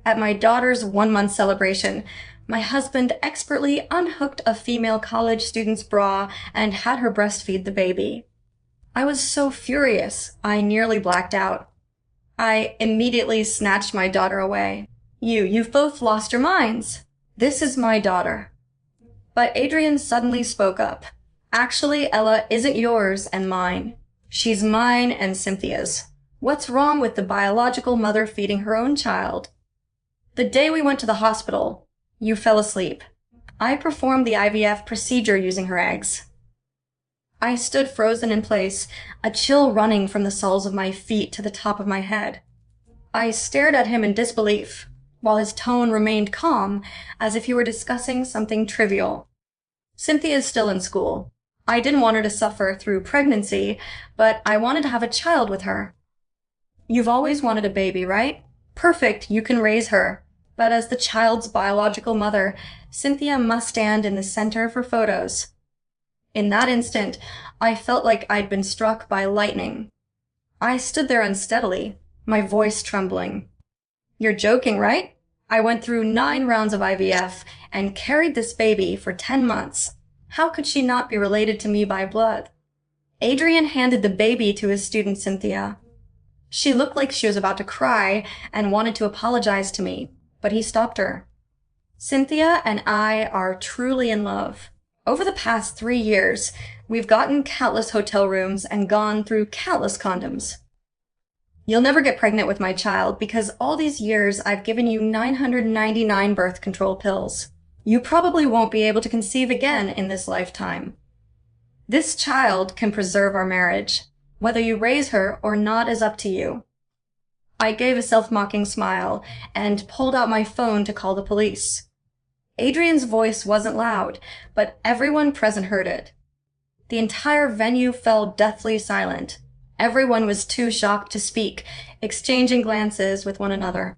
At my daughter's 1 month celebration, my husband expertly unhooked a female college student's bra and had her breastfeed the baby. I was so furious, I nearly blacked out. I immediately snatched my daughter away. You've both lost your minds. This is my daughter. But Adrian suddenly spoke up. Actually, Ella isn't yours and mine. She's mine and Cynthia's. What's wrong with the biological mother feeding her own child? The day we went to the hospital, you fell asleep. I performed the IVF procedure using her eggs. I stood frozen in place, a chill running from the soles of my feet to the top of my head. I stared at him in disbelief, while his tone remained calm, as if he were discussing something trivial. Cynthia is still in school. I didn't want her to suffer through pregnancy, but I wanted to have a child with her. You've always wanted a baby, right? Perfect, you can raise her. But as the child's biological mother, Cynthia must stand in the center for photos. In that instant, I felt like I'd been struck by lightning. I stood there unsteadily, my voice trembling. You're joking, right? I went through 9 rounds of IVF and carried this baby for 10 months. How could she not be related to me by blood? Adrian handed the baby to his student Cynthia. She looked like she was about to cry and wanted to apologize to me, but he stopped her. Cynthia and I are truly in love. Over the past 3 years, we've gotten countless hotel rooms and gone through countless condoms. You'll never get pregnant with my child because all these years I've given you 999 birth control pills. You probably won't be able to conceive again in this lifetime. This child can preserve our marriage. Whether you raise her or not is up to you. I gave a self-mocking smile and pulled out my phone to call the police. Adrian's voice wasn't loud, but everyone present heard it. The entire venue fell deathly silent. Everyone was too shocked to speak, exchanging glances with one another.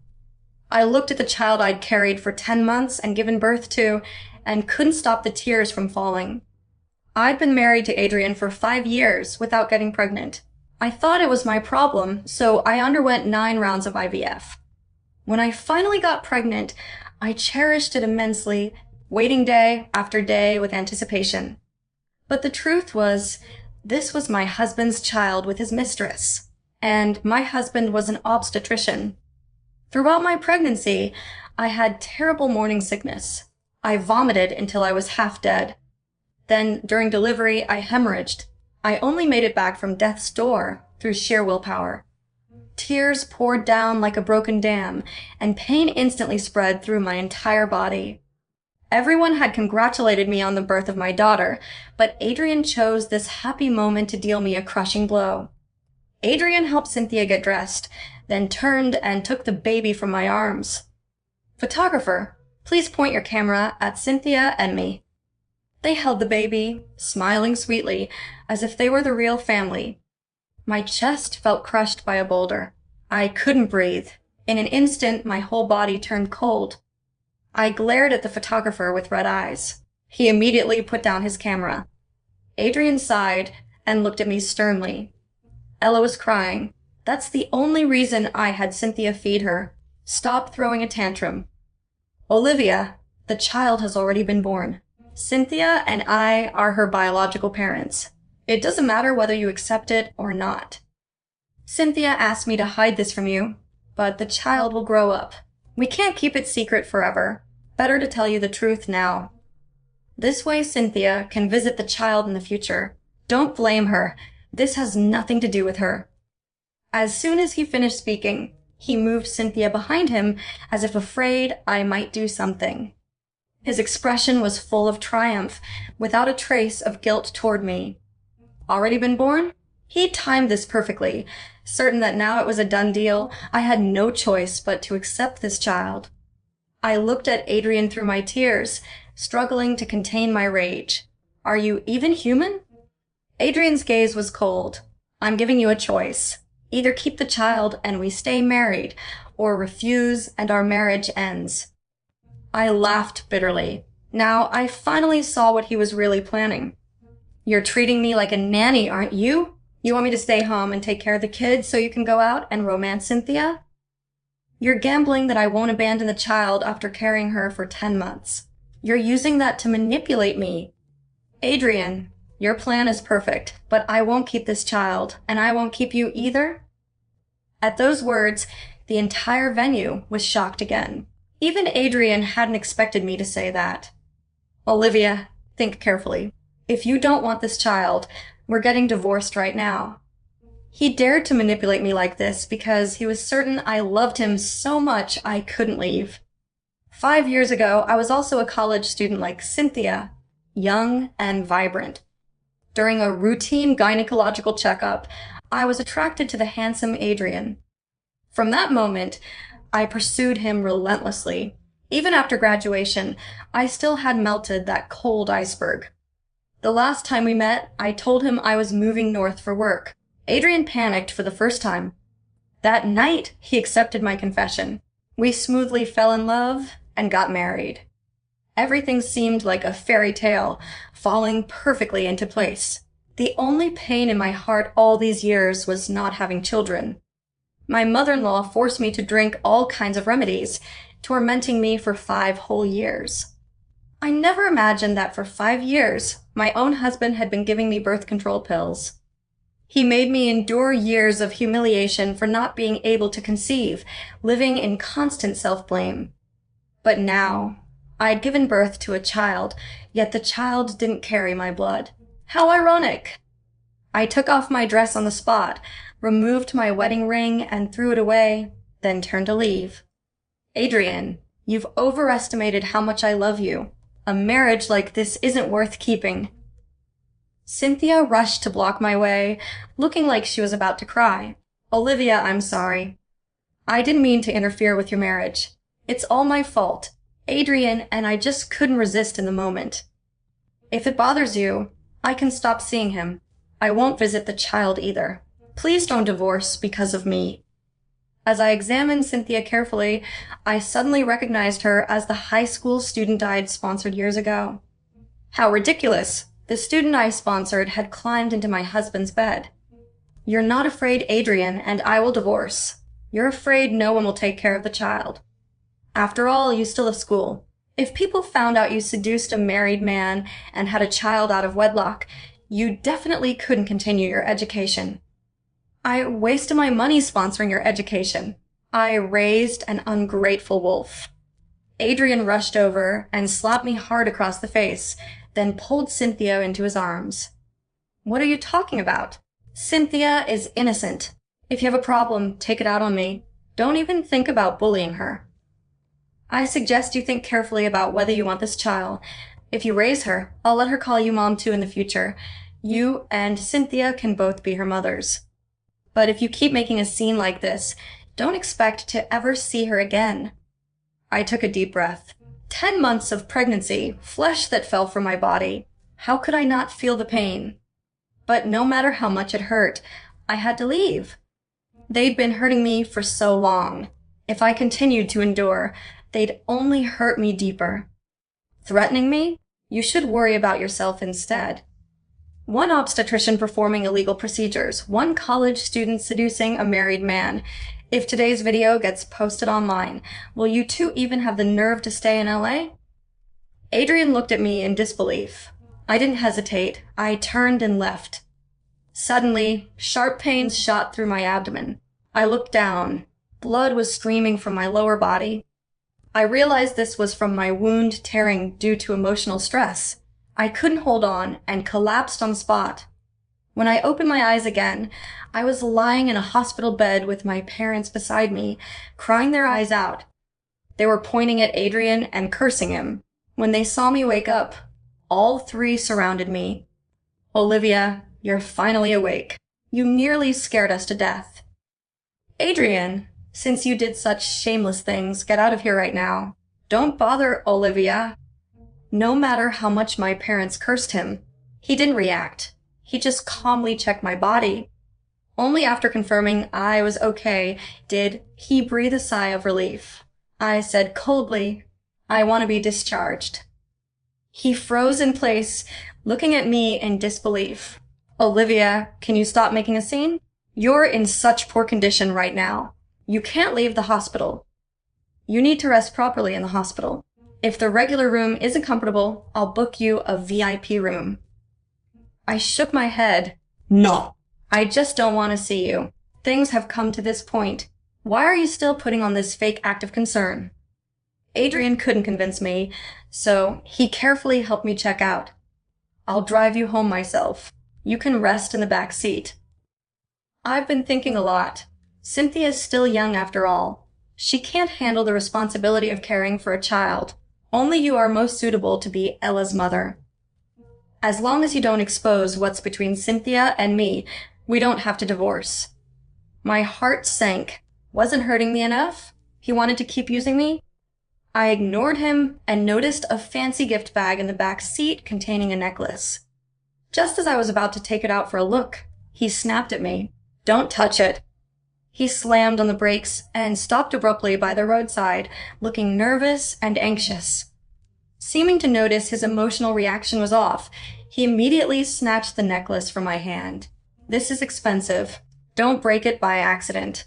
I looked at the child I'd carried for 10 months and given birth to, and couldn't stop the tears from falling. I'd been married to Adrian for 5 years without getting pregnant. I thought it was my problem, so I underwent 9 rounds of IVF. When I finally got pregnant, I cherished it immensely, waiting day after day with anticipation. But the truth was, this was my husband's child with his mistress, and my husband was an obstetrician. Throughout my pregnancy, I had terrible morning sickness. I vomited until I was half dead. Then, during delivery, I hemorrhaged. I only made it back from death's door through sheer willpower. Tears poured down like a broken dam, and pain instantly spread through my entire body. Everyone had congratulated me on the birth of my daughter, but Adrian chose this happy moment to deal me a crushing blow. Adrian helped Cynthia get dressed, then turned and took the baby from my arms. Photographer, please point your camera at Cynthia and me. They held the baby, smiling sweetly, as if they were the real family. My chest felt crushed by a boulder. I couldn't breathe. In an instant, my whole body turned cold. I glared at the photographer with red eyes. He immediately put down his camera. Adrian sighed and looked at me sternly. Ella was crying. That's the only reason I had Cynthia feed her. Stop throwing a tantrum. Olivia, the child has already been born. Cynthia and I are her biological parents. It doesn't matter whether you accept it or not. Cynthia asked me to hide this from you, but the child will grow up. We can't keep it secret forever. Better to tell you the truth now. This way Cynthia can visit the child in the future. Don't blame her. This has nothing to do with her. As soon as he finished speaking, he moved Cynthia behind him as if afraid I might do something. His expression was full of triumph, without a trace of guilt toward me. Already been born? He timed this perfectly. Certain that now it was a done deal, I had no choice but to accept this child. I looked at Adrian through my tears, struggling to contain my rage. Are you even human? Adrian's gaze was cold. I'm giving you a choice. Either keep the child and we stay married, or refuse and our marriage ends. I laughed bitterly. Now I finally saw what he was really planning. You're treating me like a nanny, aren't you? You want me to stay home and take care of the kids so you can go out and romance Cynthia? You're gambling that I won't abandon the child after carrying her for 10 months. You're using that to manipulate me. Adrian, your plan is perfect, but I won't keep this child, and I won't keep you either. At those words, the entire venue was shocked again. Even Adrian hadn't expected me to say that. Olivia, think carefully. If you don't want this child, we're getting divorced right now. He dared to manipulate me like this because he was certain I loved him so much I couldn't leave. 5 years ago, I was also a college student like Cynthia, young and vibrant. During a routine gynecological checkup, I was attracted to the handsome Adrian. From that moment, I pursued him relentlessly. Even after graduation, I still had melted that cold iceberg. The last time we met, I told him I was moving north for work. Adrian panicked for the first time. That night, he accepted my confession. We smoothly fell in love and got married. Everything seemed like a fairy tale, falling perfectly into place. The only pain in my heart all these years was not having children. My mother-in-law forced me to drink all kinds of remedies, tormenting me for 5 whole years. I never imagined that for 5 years, my own husband had been giving me birth control pills. He made me endure years of humiliation for not being able to conceive, living in constant self-blame. But now, I'd given birth to a child, yet the child didn't carry my blood. How ironic! I took off my dress on the spot, removed my wedding ring and threw it away, then turned to leave. Adrian, you've overestimated how much I love you. A marriage like this isn't worth keeping. Cynthia rushed to block my way, looking like she was about to cry. Olivia, I'm sorry. I didn't mean to interfere with your marriage. It's all my fault. Adrian and I just couldn't resist in the moment. If it bothers you, I can stop seeing him. I won't visit the child either. Please don't divorce because of me. As I examined Cynthia carefully, I suddenly recognized her as the high school student I'd sponsored years ago. How ridiculous! The student I sponsored had climbed into my husband's bed. You're not afraid, Adrian, and I will divorce. You're afraid no one will take care of the child. After all, you still have school. If people found out you seduced a married man and had a child out of wedlock, you definitely couldn't continue your education. I wasted my money sponsoring your education. I raised an ungrateful wolf. Adrian rushed over and slapped me hard across the face, then pulled Cynthia into his arms. What are you talking about? Cynthia is innocent. If you have a problem, take it out on me. Don't even think about bullying her. I suggest you think carefully about whether you want this child. If you raise her, I'll let her call you Mom too in the future. You and Cynthia can both be her mothers. But if you keep making a scene like this, don't expect to ever see her again. I took a deep breath. 10 months of pregnancy, flesh that fell from my body. How could I not feel the pain? But no matter how much it hurt, I had to leave. They'd been hurting me for so long. If I continued to endure, they'd only hurt me deeper. Threatening me? You should worry about yourself instead. One obstetrician performing illegal procedures, one college student seducing a married man. If today's video gets posted online, will you two even have the nerve to stay in LA? Adrian looked at me in disbelief. I didn't hesitate. I turned and left. Suddenly, sharp pains shot through my abdomen. I looked down. Blood was streaming from my lower body. I realized this was from my wound tearing due to emotional stress. I couldn't hold on and collapsed on the spot. When I opened my eyes again, I was lying in a hospital bed with my parents beside me, crying their eyes out. They were pointing at Adrian and cursing him. When they saw me wake up, all 3 surrounded me. Olivia, you're finally awake. You nearly scared us to death. Adrian, since you did such shameless things, get out of here right now. Don't bother Olivia. No matter how much my parents cursed him, he didn't react. He just calmly checked my body. Only after confirming I was okay did he breathe a sigh of relief. I said coldly, I want to be discharged. He froze in place, looking at me in disbelief. Olivia, can you stop making a scene? You're in such poor condition right now. You can't leave the hospital. You need to rest properly in the hospital. If the regular room isn't comfortable, I'll book you a VIP room. I shook my head. No. I just don't want to see you. Things have come to this point. Why are you still putting on this fake act of concern? Adrian couldn't convince me, so he carefully helped me check out. I'll drive you home myself. You can rest in the back seat. I've been thinking a lot. Cynthia's still young after all. She can't handle the responsibility of caring for a child. Only you are most suitable to be Ella's mother. As long as you don't expose what's between Cynthia and me, we don't have to divorce. My heart sank. Wasn't hurting me enough? He wanted to keep using me? I ignored him and noticed a fancy gift bag in the back seat containing a necklace. Just as I was about to take it out for a look, he snapped at me. Don't touch it. He slammed on the brakes and stopped abruptly by the roadside, looking nervous and anxious. Seeming to notice his emotional reaction was off, he immediately snatched the necklace from my hand. This is expensive. Don't break it by accident.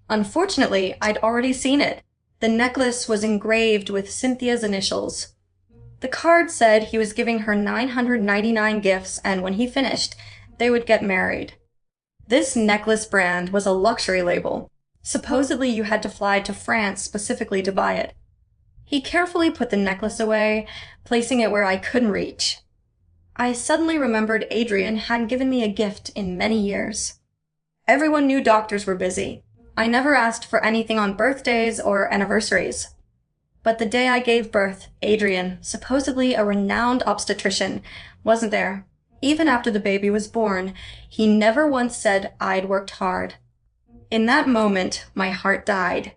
Unfortunately, I'd already seen it. The necklace was engraved with Cynthia's initials. The card said he was giving her 999 gifts, and when he finished, they would get married. This necklace brand was a luxury label. Supposedly you had to fly to France specifically to buy it. He carefully put the necklace away, placing it where I couldn't reach. I suddenly remembered Adrian hadn't given me a gift in many years. Everyone knew doctors were busy. I never asked for anything on birthdays or anniversaries. But the day I gave birth, Adrian, supposedly a renowned obstetrician, wasn't there. Even after the baby was born, he never once said I'd worked hard. In that moment, my heart died.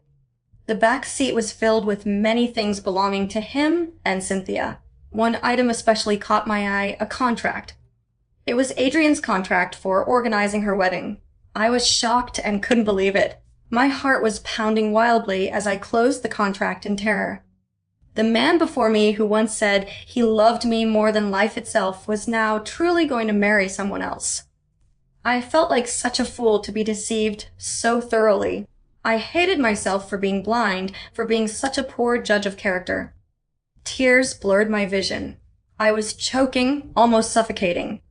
The back seat was filled with many things belonging to him and Cynthia. One item especially caught my eye, a contract. It was Adrian's contract for organizing her wedding. I was shocked and couldn't believe it. My heart was pounding wildly as I closed the contract in terror. The man before me who once said he loved me more than life itself was now truly going to marry someone else. I felt like such a fool to be deceived so thoroughly. I hated myself for being blind, for being such a poor judge of character. Tears blurred my vision. I was choking, almost suffocating.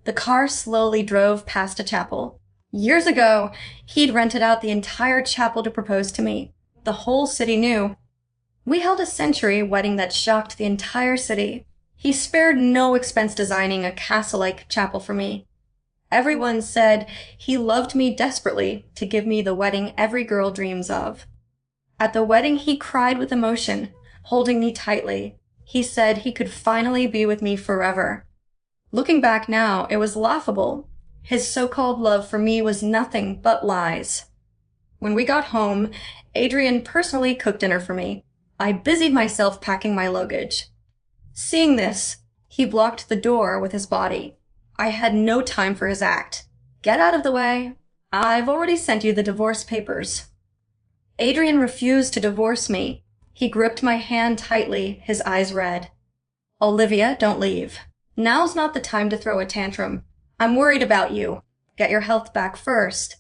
The car slowly drove past a chapel. Years ago, he'd rented out the entire chapel to propose to me. The whole city knew. We held a century wedding that shocked the entire city. He spared no expense designing a castle-like chapel for me. Everyone said he loved me desperately to give me the wedding every girl dreams of. At the wedding, he cried with emotion, holding me tightly. He said he could finally be with me forever. Looking back now, it was laughable. His so-called love for me was nothing but lies. When we got home, Adrian personally cooked dinner for me. I busied myself packing my luggage. Seeing this, he blocked the door with his body. I had no time for his act. Get out of the way. I've already sent you the divorce papers. Adrian refused to divorce me. He gripped my hand tightly, his eyes red. Olivia, don't leave. Now's not the time to throw a tantrum. I'm worried about you. Get your health back first.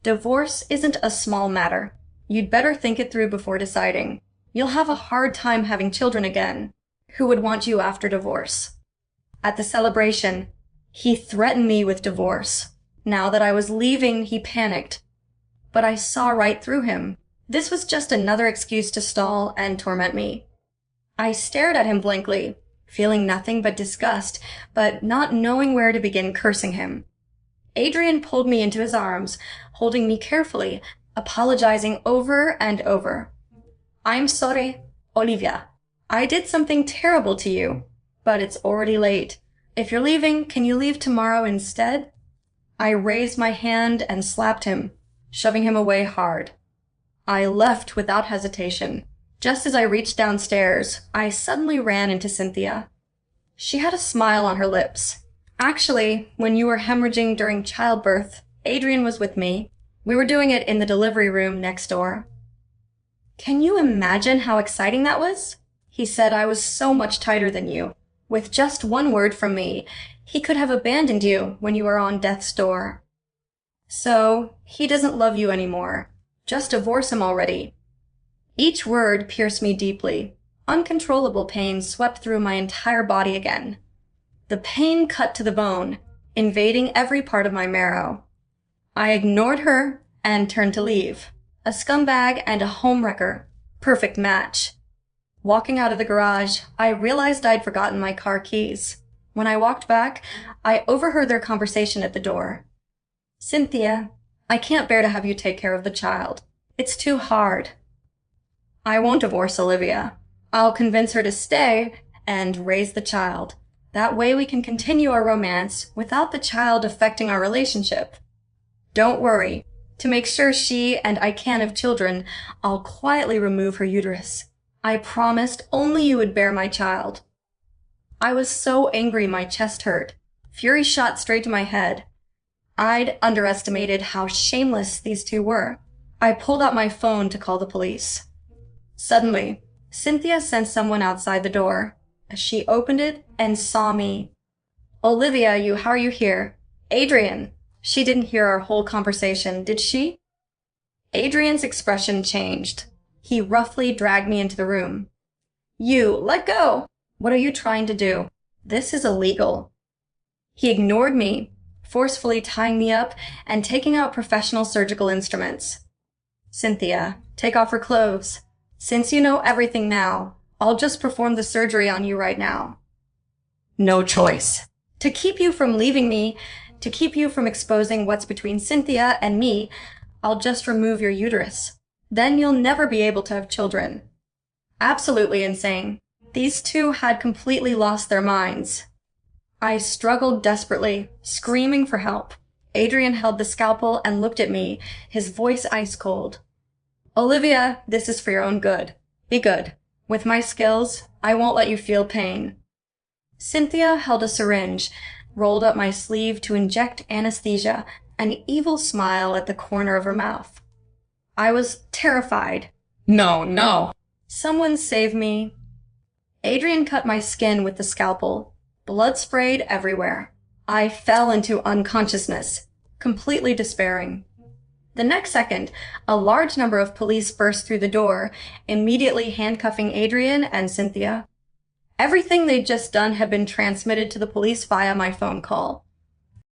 Divorce isn't a small matter. You'd better think it through before deciding. You'll have a hard time having children again. Who would want you after divorce? At the celebration, he threatened me with divorce. Now that I was leaving, he panicked. But I saw right through him. This was just another excuse to stall and torment me. I stared at him blankly, feeling nothing but disgust, but not knowing where to begin cursing him. Adrian pulled me into his arms, holding me carefully, apologizing over and over. I'm sorry, Olivia. I did something terrible to you, but it's already late. If you're leaving, can you leave tomorrow instead? I raised my hand and slapped him, shoving him away hard. I left without hesitation. Just as I reached downstairs, I suddenly ran into Cynthia. She had a smile on her lips. Actually, when you were hemorrhaging during childbirth, Adrian was with me. We were doing it in the delivery room next door. Can you imagine how exciting that was? He said I was so much tighter than you. With just one word from me, he could have abandoned you when you were on death's door. So, he doesn't love you anymore. Just divorce him already. Each word pierced me deeply. Uncontrollable pain swept through my entire body again. The pain cut to the bone, invading every part of my marrow. I ignored her and turned to leave. A scumbag and a homewrecker. Perfect match. Walking out of the garage, I realized I'd forgotten my car keys. When I walked back, I overheard their conversation at the door. "Cynthia, I can't bear to have you take care of the child. It's too hard." "I won't divorce Olivia. I'll convince her to stay and raise the child. That way we can continue our romance without the child affecting our relationship. Don't worry. To make sure she and I can have children, I'll quietly remove her uterus. I promised only you would bear my child." I was so angry my chest hurt. Fury shot straight to my head. I'd underestimated how shameless these two were. I pulled out my phone to call the police. Suddenly, Cynthia sensed someone outside the door. She opened it and saw me. "Olivia, how are you here?" "Adrian." She didn't hear our whole conversation, did she? Adrian's expression changed. He roughly dragged me into the room. "You, let go! What are you trying to do? This is illegal." He ignored me, forcefully tying me up and taking out professional surgical instruments. "Cynthia, take off her clothes. Since you know everything now, I'll just perform the surgery on you right now." "No choice. To keep you from leaving me, to keep you from exposing what's between Cynthia and me, I'll just remove your uterus. Then you'll never be able to have children." Absolutely insane. These two had completely lost their minds. I struggled desperately, screaming for help. Adrian held the scalpel and looked at me, his voice ice cold. "Olivia, this is for your own good. Be good. With my skills, I won't let you feel pain." Cynthia held a syringe, rolled up my sleeve to inject anesthesia, an evil smile at the corner of her mouth. I was terrified. "No, no." "Someone save me." Adrian cut my skin with the scalpel. Blood sprayed everywhere. I fell into unconsciousness, completely despairing. The next second, a large number of police burst through the door, immediately handcuffing Adrian and Cynthia. Everything they'd just done had been transmitted to the police via my phone call.